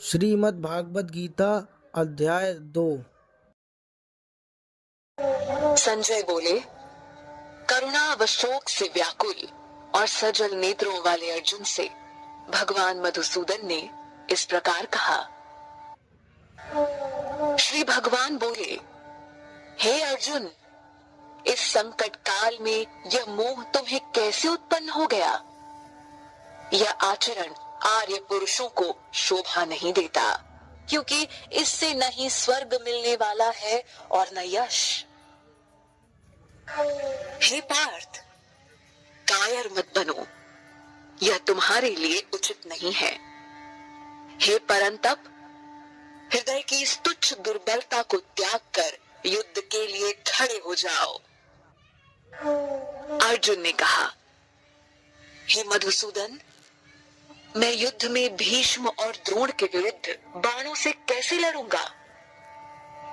श्रीमद् भागवत गीता अध्याय 2। संजय बोले, करुणा व शोक से व्याकुल और सजल नेत्रों वाले अर्जुन से भगवान मधुसूदन ने इस प्रकार कहा। श्री भगवान बोले, हे अर्जुन, इस संकट काल में यह मोह तुम्हें कैसे उत्पन्न हो गया? यह आचरण आर्य पुरुषों को शोभा नहीं देता, क्योंकि इससे न ही स्वर्ग मिलने वाला है और न यश। हे पार्थ, कायर मत बनो, यह तुम्हारे लिए उचित नहीं है। हे परंतप, हृदय की इस तुच्छ दुर्बलता को त्याग कर युद्ध के लिए खड़े हो जाओ। अर्जुन ने कहा, हे मधुसूदन, मैं युद्ध में भीष्म और द्रोण के विरुद्ध बाणों से कैसे लड़ूंगा?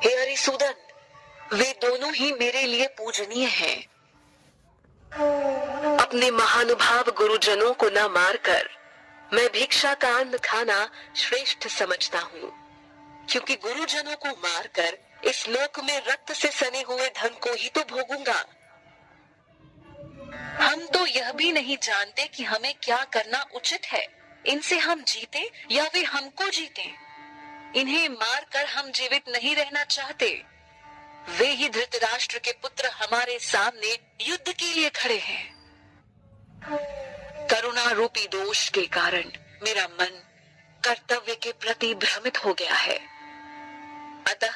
हे हरिसूदन, वे दोनों ही मेरे लिए पूजनीय हैं। अपने महानुभाव गुरुजनों को न मारकर मैं भिक्षा का अन्न खाना श्रेष्ठ समझता हूँ, क्योंकि गुरुजनों को मारकर इस लोक में रक्त से सने हुए धन को ही तो भोगूंगा। हम तो यह भी नहीं जानते कि हमें क्या करना उचित है। इनसे हम जीते या वे हमको जीते। इन्हें मारकर हम जीवित नहीं रहना चाहते। वे ही धृतराष्ट्र के पुत्र हमारे सामने युद्ध के लिए खड़े हैं। करुणा रूपी दोष के कारण मेरा मन कर्तव्य के प्रति भ्रमित हो गया है। अतः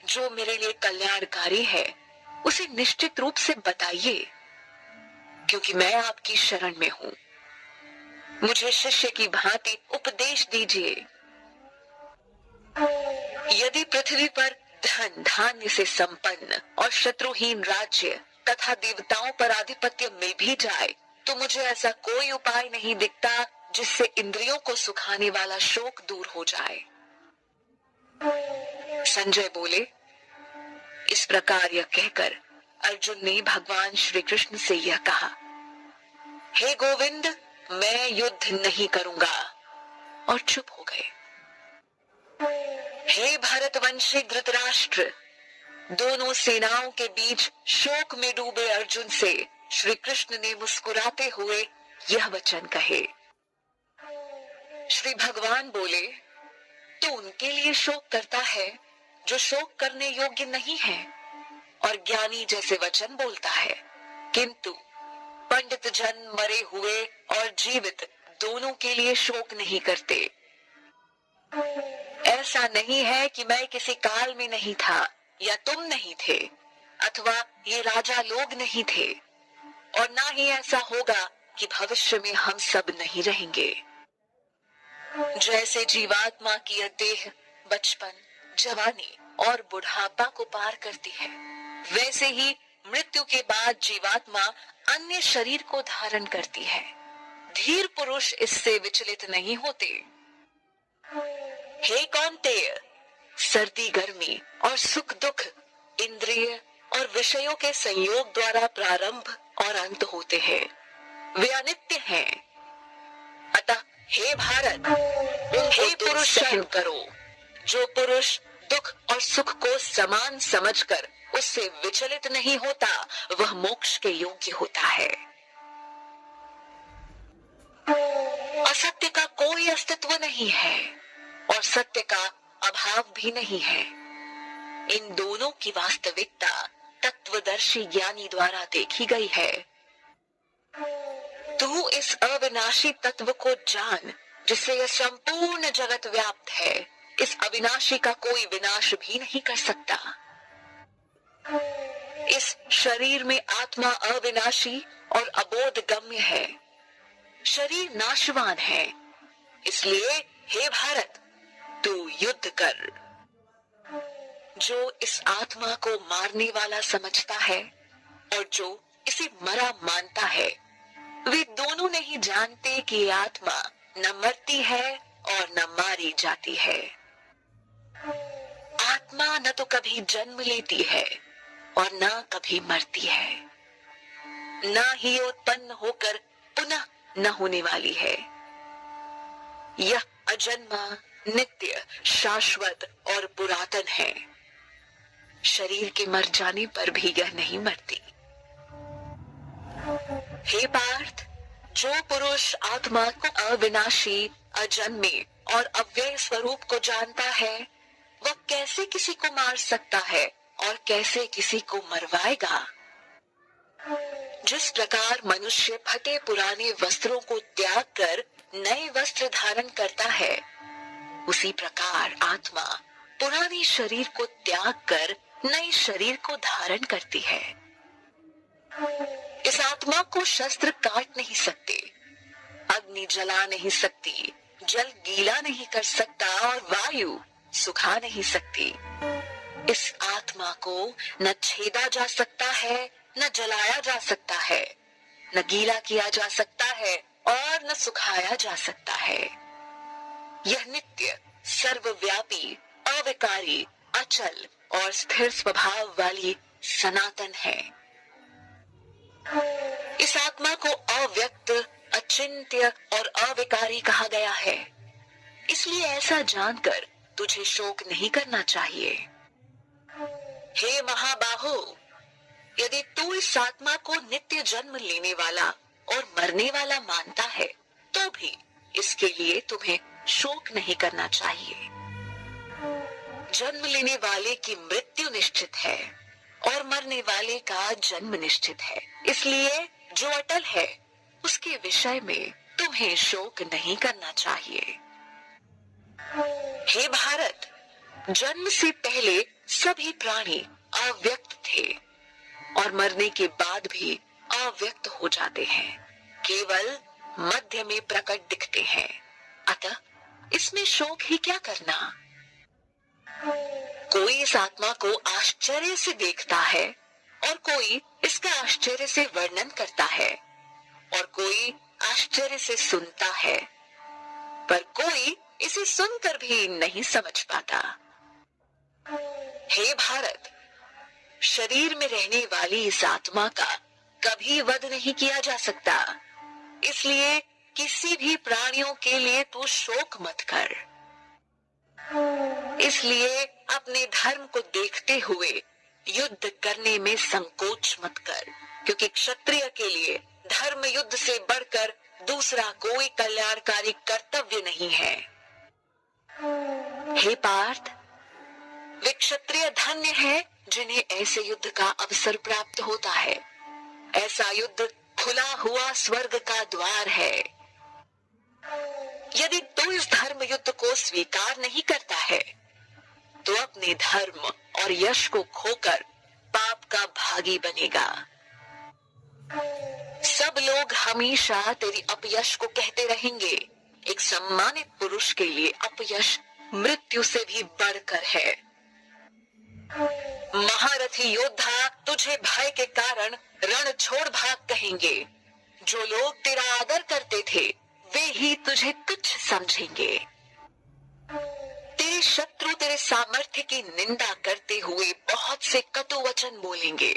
जो मेरे लिए कल्याणकारी है उसे निश्चित रूप से बताइए, क्योंकि मैं आपकी शरण में हूँ। मुझे शिष्य की भांति उपदेश दीजिए। यदि पृथ्वी पर धन धान्य से संपन्न और शत्रुहीन राज्य तथा देवताओं पर आधिपत्य मिल भी जाए, तो मुझे ऐसा कोई उपाय नहीं दिखता जिससे इंद्रियों को सुखाने वाला शोक दूर हो जाए। संजय बोले, इस प्रकार यह कहकर अर्जुन ने भगवान श्री कृष्ण से यह कहा, हे गोविंद, मैं युद्ध नहीं करूंगा, और चुप हो गए। हे भरतवंशी धृतराष्ट्र, दोनों सेनाओं के बीच शोक में डूबे अर्जुन से श्री कृष्ण ने मुस्कुराते हुए यह वचन कहे। श्री भगवान बोले, तो उनके लिए शोक करता है जो शोक करने योग्य नहीं है और ज्ञानी जैसे वचन बोलता है, किंतु पंडित जन मरे हुए और जीवित दोनों के लिए शोक नहीं करते। ऐसा नहीं है कि मैं किसी काल में नहीं था या तुम नहीं थे, अथवा ये राजा लोग नहीं थे, और ना ही ऐसा होगा कि भविष्य में हम सब नहीं रहेंगे। जैसे जीवात्मा की यह देह बचपन, जवानी और बुढ़ापा को पार करती है, वैसे ही मृत्यु के बाद जीवात्मा अन्य शरीर को धारण करती है। धीर पुरुष इससे विचलित नहीं होते। हे कौन्तेय, सर्दी गर्मी और सुख दुख इंद्रिय और विषयों के संयोग द्वारा प्रारंभ और अंत होते हैं। वे अनित्य हैं। अतः हे भारत, हे पुरुष सहन करो। जो पुरुष दुख और सुख को समान समझकर उससे विचलित नहीं होता, वह मोक्ष के योग्य होता है। असत्य का कोई अस्तित्व नहीं है और सत्य का अभाव भी नहीं है। इन दोनों की वास्तविकता तत्वदर्शी ज्ञानी द्वारा देखी गई है। तू इस अविनाशी तत्व को जान, जिससे यह संपूर्ण जगत व्याप्त है। इस अविनाशी का कोई विनाश भी नहीं कर सकता। इस शरीर में आत्मा अविनाशी और अबोध गम्य है। शरीर नाशवान है, इसलिए हे भारत, तू युद्ध कर। जो इस आत्मा को मारने वाला समझता है और जो इसे मरा मानता है, वे दोनों नहीं जानते कि ये आत्मा न मरती है और न मारी जाती है। आत्मा न तो कभी जन्म लेती है और न कभी मरती है, न ही उत्पन्न होकर पुनः न होने वाली है। यह अजन्मा, नित्य, शाश्वत और पुरातन है। शरीर के मर जाने पर भी यह नहीं मरती। हे पार्थ, जो पुरुष आत्मा को अविनाशी, अजन्मे और अव्यय स्वरूप को जानता है, वह कैसे किसी को मार सकता है और कैसे किसी को मरवाएगा। जिस प्रकार मनुष्य फटे पुराने वस्त्रों को त्याग कर नए वस्त्र धारण करता है, उसी प्रकार आत्मा पुराने शरीर को त्याग कर नए शरीर को धारण करती है। इस आत्मा को शस्त्र काट नहीं सकते, अग्नि जला नहीं सकती, जल गीला नहीं कर सकता और वायु सुखा नहीं सकती। इस आत्मा को न छेदा जा सकता है, न जलाया जा सकता है, न गीला किया जा सकता है और न सुखाया जा सकता है। यह नित्य, सर्वव्यापी, अविकारी, अचल और स्थिर स्वभाव वाली सनातन है। इस आत्मा को अव्यक्त, अचिंत्य और अविकारी कहा गया है, इसलिए ऐसा जानकर तुझे शोक नहीं करना चाहिए। हे महाबाहो, यदि तू इस आत्मा को नित्य जन्म लेने वाला और मरने वाला मानता है, तो भी इसके लिए तुम्हें शोक नहीं करना चाहिए। जन्म लेने वाले की मृत्यु निश्चित है और मरने वाले का जन्म निश्चित है, इसलिए जो अटल है उसके विषय में तुम्हें शोक नहीं करना चाहिए। हे भारत, जन्म से पहले सभी प्राणी अव्यक्त थे और मरने के बाद भी अव्यक्त हो जाते हैं, केवल मध्य में प्रकट दिखते हैं। अतः इसमें शोक ही क्या करना। कोई इस आत्मा को आश्चर्य से देखता है और कोई इसका आश्चर्य से वर्णन करता है और कोई आश्चर्य से सुनता है, पर कोई इसे सुनकर भी नहीं समझ पाता। हे भारत, शरीर में रहने वाली इस आत्मा का कभी वध नहीं किया जा सकता, इसलिए किसी भी प्राणियों के लिए तू शोक मत कर। इसलिए अपने धर्म को देखते हुए युद्ध करने में संकोच मत कर, क्योंकि क्षत्रिय के लिए धर्म युद्ध से बढ़कर दूसरा कोई कल्याणकारी कर्तव्य नहीं है। हे पार्थ, वे क्षत्रिय धन्य है जिन्हें ऐसे युद्ध का अवसर प्राप्त होता है। ऐसा युद्ध खुला हुआ स्वर्ग का द्वार है। यदि तू इस धर्म युद्ध को स्वीकार नहीं करता है, तो अपने धर्म और यश को खोकर पाप का भागी बनेगा। सब लोग हमेशा तेरी अपयश को कहते रहेंगे। एक सम्मानित पुरुष के लिए अपयश मृत्यु से भी बढ़कर है। महारथी योद्धा तुझे भय के कारण रण छोड़ भाग कहेंगे। जो लोग तेरा आदर करते थे, वे ही तुझे तुच्छ समझेंगे। तेरे शत्रु तेरे सामर्थ्य की निंदा करते हुए बहुत से कटु वचन बोलेंगे,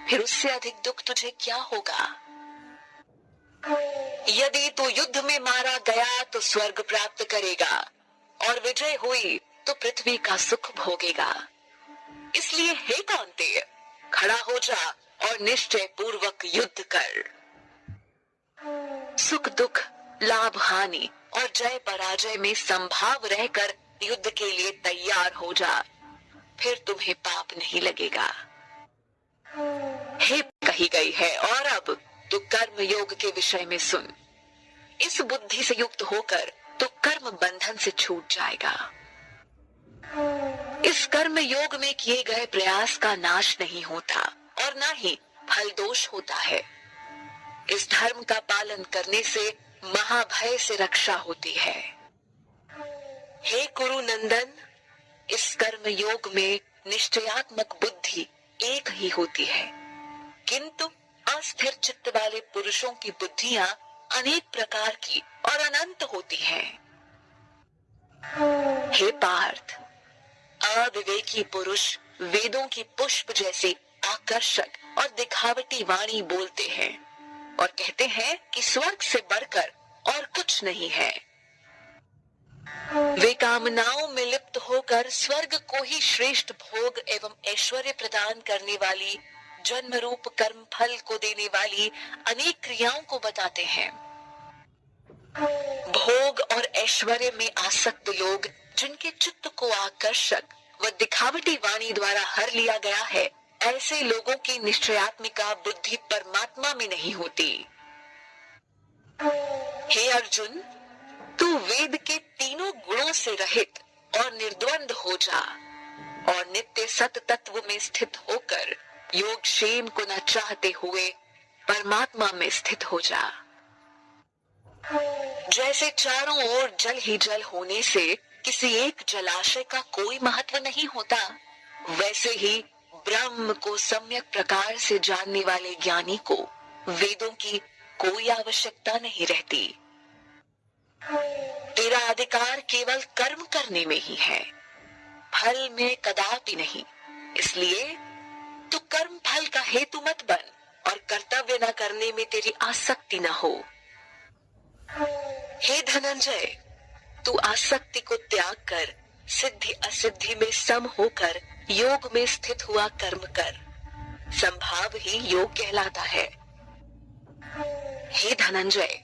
फिर उससे अधिक दुख तुझे क्या होगा। यदि तू युद्ध में मारा गया तो स्वर्ग प्राप्त करेगा और विजय हुई तो पृथ्वी का सुख भोगेगा। इसलिए हे कौन्तेय, खड़ा हो जा और निश्चय पूर्वक युद्ध कर। सुख दुख, लाभ हानि और जय पराजय में संभाव रहकर युद्ध के लिए तैयार हो जा, फिर तुम्हें पाप नहीं लगेगा। हे कही गई है, और अब तू कर्म योग के विषय में सुन। इस बुद्धि से युक्त होकर तो कर्म बंधन से छूट जाएगा। इस कर्म योग में किए गए प्रयास का नाश नहीं होता और ना ही फल दोष होता है। इस धर्म का पालन करने से महाभय से रक्षा होती है। हे कुरु नंदन, इस कर्म योग में निश्चयात्मक बुद्धि एक ही होती है, किंतु अस्थिर चित्त वाले पुरुषों की बुद्धियां अनेक प्रकार की और अनंत होती हैं। हे पार्थ, अविवेकी पुरुष वेदों की पुष्प जैसी आकर्षक और दिखावटी वाणी बोलते हैं और कहते हैं कि स्वर्ग से बढ़कर और कुछ नहीं है। वे कामनाओं में लिप्त होकर स्वर्ग को ही श्रेष्ठ भोग एवं ऐश्वर्य प्रदान करने वाली, जन्म रूप कर्म फल को देने वाली अनेक क्रियाओं को बताते हैं। भोग और ऐश्वर्य में आसक्त लोग, जिनके चित्त को आकर्षक व दिखावटी वाणी द्वारा हर लिया गया है, ऐसे लोगों की निश्चयात्मिका बुद्धि परमात्मा में नहीं होती। हे अर्जुन, तू वेद के तीनों गुणों से रहित और निर्द्वंद हो जा और नित्य सत तत्व में स्थित होकर योग क्षेम को न चाहते हुए परमात्मा में स्थित हो जा। जैसे चारों ओर जल ही जल होने से किसी एक जलाशय का कोई महत्व नहीं होता, वैसे ही ब्रह्म को सम्यक प्रकार से जानने वाले ज्ञानी को वेदों की कोई आवश्यकता नहीं रहती। तेरा अधिकार केवल कर्म करने में ही है, फल में कदापि नहीं। इसलिए तू कर्म फल का हेतु मत बन और कर्तव्य न करने में तेरी आसक्ति न हो। हे धनंजय, तू आसक्ति को त्याग कर सिद्धि असिद्धि में सम होकर योग में स्थित हुआ कर्म कर। संभाव ही योग कहलाता है। हे धनंजय,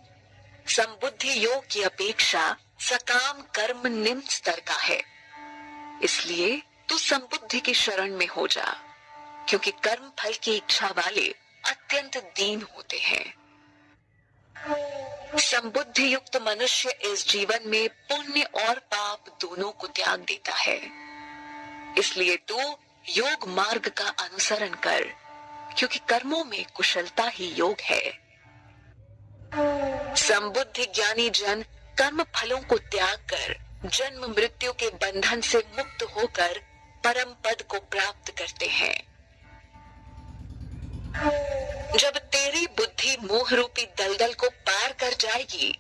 संबुद्धि योग की अपेक्षा सकाम कर्म निम्न स्तर का है। इसलिए तू संबुद्धि की शरण में हो जा, क्योंकि कर्म फल की इच्छा वाले अत्यंत दीन होते हैं। संबुद्धि युक्त मनुष्य इस जीवन में पुण्य और पाप दोनों को त्याग देता है। इसलिए तू योग मार्ग का अनुसरण कर, क्योंकि कर्मों में कुशलता ही योग है। संबुद्धि ज्ञानी जन कर्म फलों को त्याग कर जन्म मृत्यु के बंधन से मुक्त होकर परम पद को प्राप्त करते हैं। जब तेरी बुद्धि मोह रूपी दलदल को पार कर जाएगी,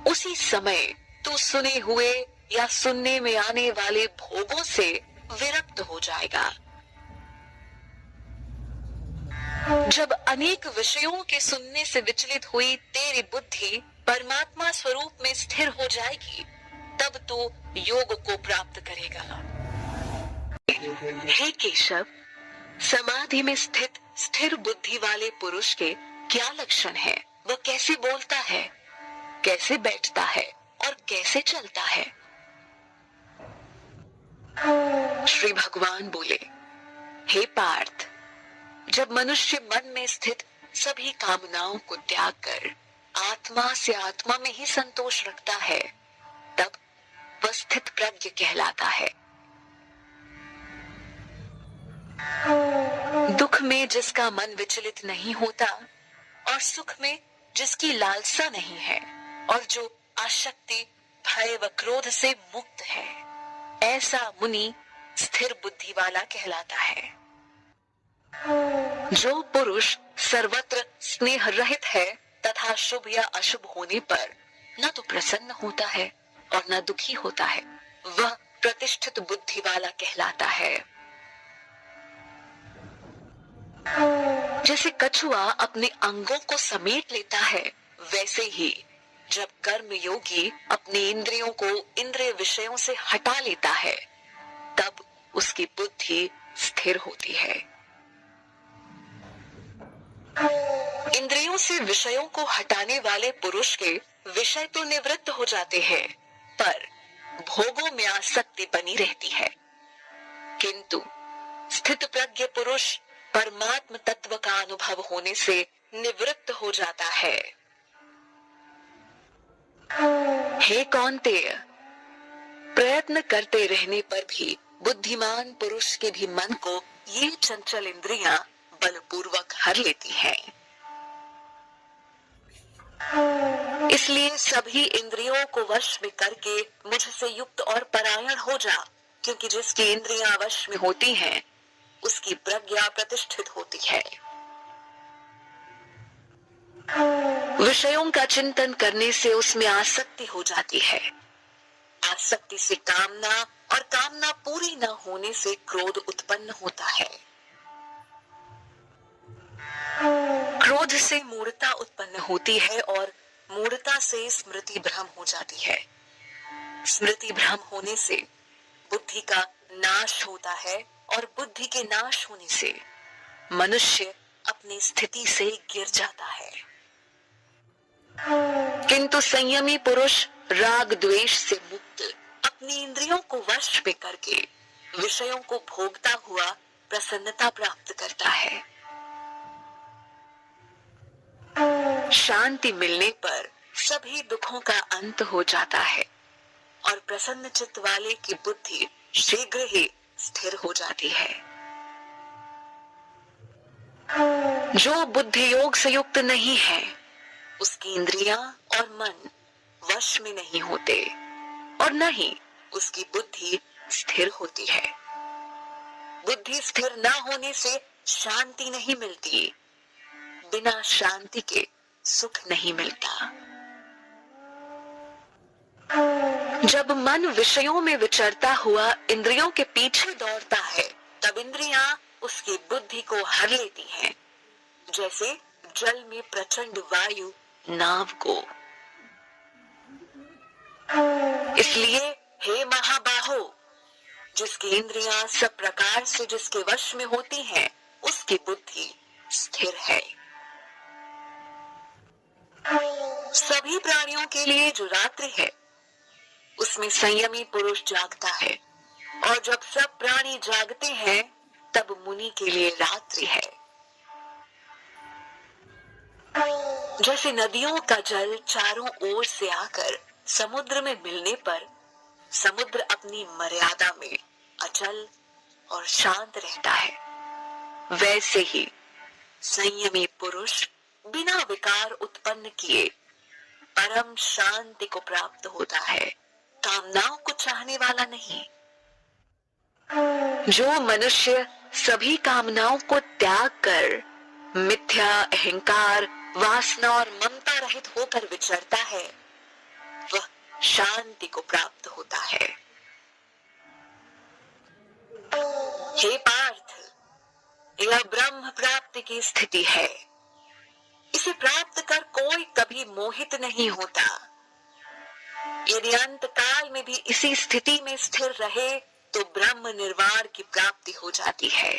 उसी समय तू सुने हुए या सुनने में आने वाले भोगों से विरक्त हो जाएगा। जब अनेक विषयों के सुनने से विचलित हुई तेरी बुद्धि परमात्मा स्वरूप में स्थिर हो जाएगी, तब तू योग को प्राप्त करेगा। हे केशव, समाधि में स्थित स्थिर बुद्धि वाले पुरुष के क्या लक्षण है? वह कैसे बोलता है, कैसे बैठता है और कैसे चलता है? श्री भगवान बोले, हे पार्थ, जब मनुष्य मन में स्थित सभी कामनाओं को त्याग कर आत्मा से आत्मा में ही संतोष रखता है, तब वह स्थित प्रज्ञ कहलाता है। दुख में जिसका मन विचलित नहीं होता और सुख में जिसकी लालसा नहीं है और जो आसक्ति भय व क्रोध से मुक्त है, ऐसा मुनि स्थिर बुद्धि वाला कहलाता है। जो पुरुष सर्वत्र स्नेह रहित है तथा शुभ या अशुभ होने पर न तो प्रसन्न होता है और न दुखी होता है, वह प्रतिष्ठित बुद्धि वाला कहलाता है। जैसे कछुआ अपने अंगों को समेट लेता है, वैसे ही जब कर्म योगी अपने इंद्रियों को इंद्रिय विषयों से हटा लेता है, तब उसकी बुद्धि स्थिर होती है। इंद्रियों से विषयों को हटाने वाले पुरुष के विषय तो निवृत्त हो जाते हैं, पर भोगों में आसक्ति बनी रहती है। किंतु स्थित प्रज्ञ पुरुष परमात्म तत्व का अनुभव होने से निवृत्त हो जाता है। हे कौन्तेय, प्रयत्न करते रहने पर भी बुद्धिमान पुरुष के भी मन को ये चंचल इंद्रियां बलपूर्वक हर लेती हैं। इसलिए सभी इंद्रियों को वश में करके मुझसे युक्त और परायण हो जा, क्योंकि जिसकी इंद्रियां वश में होती हैं, उसकी प्रज्ञा प्रतिष्ठित होती है। विषयों का चिंतन करने से उसमें आसक्ति हो जाती है। आसक्ति से कामना और कामना पूरी न होने से क्रोध उत्पन्न होता है। क्रोध से मूढ़ता उत्पन्न होती है और मूढ़ता से स्मृति भ्रम हो जाती है। स्मृति भ्रम होने से बुद्धि का नाश होता है और बुद्धि के नाश होने से मनुष्य अपनी स्थिति से गिर जाता है। किंतु संयमी पुरुष राग द्वेष से मुक्त अपनी इंद्रियों को वश में करके विषयों को भोगता हुआ प्रसन्नता प्राप्त करता है। शांति मिलने पर सभी दुखों का अंत हो जाता है और प्रसन्न चित्त वाले की बुद्धि शीघ्र ही स्थिर हो जाती है। जो बुद्धि योग से युक्त नहीं है उसकी इंद्रियां और मन वश में नहीं होते और न ही उसकी बुद्धि स्थिर होती है। बुद्धि स्थिर न होने से शांति नहीं मिलती, बिना शांति के सुख नहीं मिलता। जब मन विषयों में विचरता हुआ इंद्रियों के पीछे दौड़ता है तब इंद्रियां उसकी बुद्धि को हर लेती हैं, जैसे जल में प्रचंड वायु नाव को। इसलिए हे महाबाहो, जिसकी इंद्रियां सब प्रकार से जिसके वश में होती हैं, उसकी बुद्धि स्थिर है। सभी प्राणियों के लिए जो रात्रि है उसमें संयमी पुरुष जागता है और जब सब प्राणी जागते हैं तब मुनि के लिए रात्रि है। जैसे नदियों का जल चारों ओर से आकर समुद्र में मिलने पर समुद्र अपनी मर्यादा में अचल और शांत रहता है, वैसे ही संयमी पुरुष बिना विकार उत्पन्न किए परम शांति को प्राप्त होता है, कामनाओं को चाहने वाला नहीं। जो मनुष्य सभी कामनाओं को त्याग कर मिथ्या अहंकार वासना और ममता रहित होकर विचरता है वह शांति को प्राप्त होता है। हे पार्थ, यह ब्रह्म प्राप्ति की स्थिति है। इसे प्राप्त कर कोई कभी मोहित नहीं होता। यदि अंत काल में भी इसी स्थिति में स्थिर रहे तो ब्रह्म निर्वाण की प्राप्ति हो जाती है।